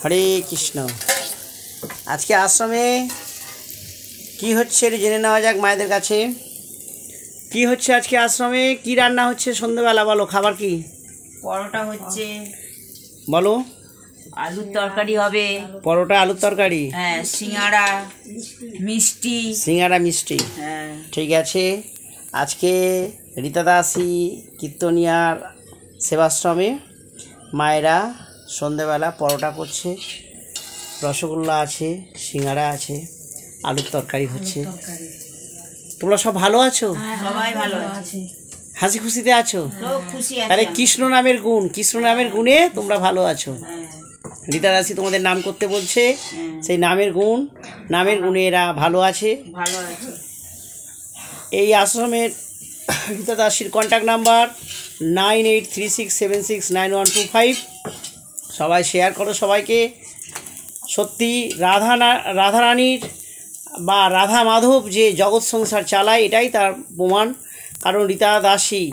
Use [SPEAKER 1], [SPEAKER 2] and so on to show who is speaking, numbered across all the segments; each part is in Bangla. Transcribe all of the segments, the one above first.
[SPEAKER 1] হরে কৃষ্ণ। আজকে আশ্রমে কি হচ্ছে জেনে নেওয়া যাক মায়েদের কাছে। কি হচ্ছে আজকে আশ্রমে, কি রান্না হচ্ছে সন্ধ্যাবেলা? বলো, খাবার কি?
[SPEAKER 2] পরোটা হচ্ছে।
[SPEAKER 1] বলো।
[SPEAKER 2] আলুর তরকারি হবে।
[SPEAKER 1] পরোটা, আলুর তরকারি।
[SPEAKER 2] হ্যাঁ, সিঙ্গাড়া, মিষ্টি।
[SPEAKER 1] সিঙ্গাড়া, মিষ্টি।
[SPEAKER 2] হ্যাঁ,
[SPEAKER 1] ঠিক আছে। আজকে রীতা দাসী কীর্তনিয়ার সেবাশ্রমে মায়েরা সন্ধ্যেবেলা পরোটা করছে, রসগোল্লা আছে, সিঙ্গাড়া আছে, আলুর তরকারি হচ্ছে। তোমরা সব ভালো আছো?
[SPEAKER 2] সবাই ভালো আছে,
[SPEAKER 1] হাসি খুশিতে আছো?
[SPEAKER 2] সব খুশি আছে।
[SPEAKER 1] তাহলে কৃষ্ণ নামের গুণ, কৃষ্ণ নামের গুণে তোমরা ভালো আছো। রীতা দাসী তোমাদের নাম করতে বলছে, সেই নামের গুণ, নামের গুণে এরা ভালো আছে।
[SPEAKER 2] ভালো আছে।
[SPEAKER 1] এই আশ্রমের রীতা দাসীর কন্ট্যাক্ট নাম্বার 9836769125। সবাই শেয়ার করো সবাইকে। সত্যি রাধারানীর বা রাধা মাধব যে জগৎ সংসার চালায়, এটাই তার প্রমাণ। কারণ রীতা দাসী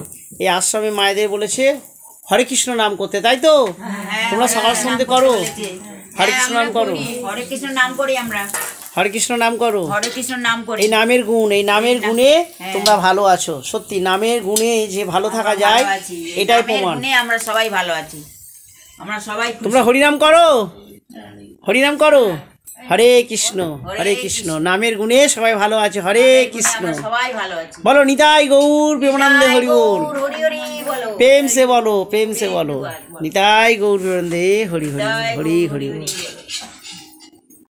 [SPEAKER 1] এই আশ্রমে মায়েদের বলেছে হরে কৃষ্ণ নাম করতে, তাই তো? তোমরা সকাল সন্ধে করো, হরে কৃষ্ণ নাম করো।
[SPEAKER 2] হরে কৃষ্ণ নাম করি আমরা।
[SPEAKER 1] হরে কৃষ্ণ নাম করো,
[SPEAKER 2] হরে কৃষ্ণ নাম করি।
[SPEAKER 1] এই নামের গুণ, এই নামের গুণে তোমরা ভালো আছো। সত্যি নামের গুণে যে ভালো থাকা যায়, এটাই প্রমাণ।
[SPEAKER 2] আমরা সবাই ভালো আছি, আমরা সবাই।
[SPEAKER 1] তোমরা হরিনাম করো, হরিনাম করো। হরে কৃষ্ণ, হরে কৃষ্ণ। নামের গুণে সবাই ভালো আছে। হরে কৃষ্ণ।
[SPEAKER 2] সবাই ভালো আছি।
[SPEAKER 1] বলো নিতাই গৌর প্রেমানন্দে হরি বল।
[SPEAKER 2] হরি হরি বলো,
[SPEAKER 1] প্রেম সে বলো, প্রেম সে বলো। নিতাই গৌর প্রেমানন্দে হরি হরি, হরি হরি বল।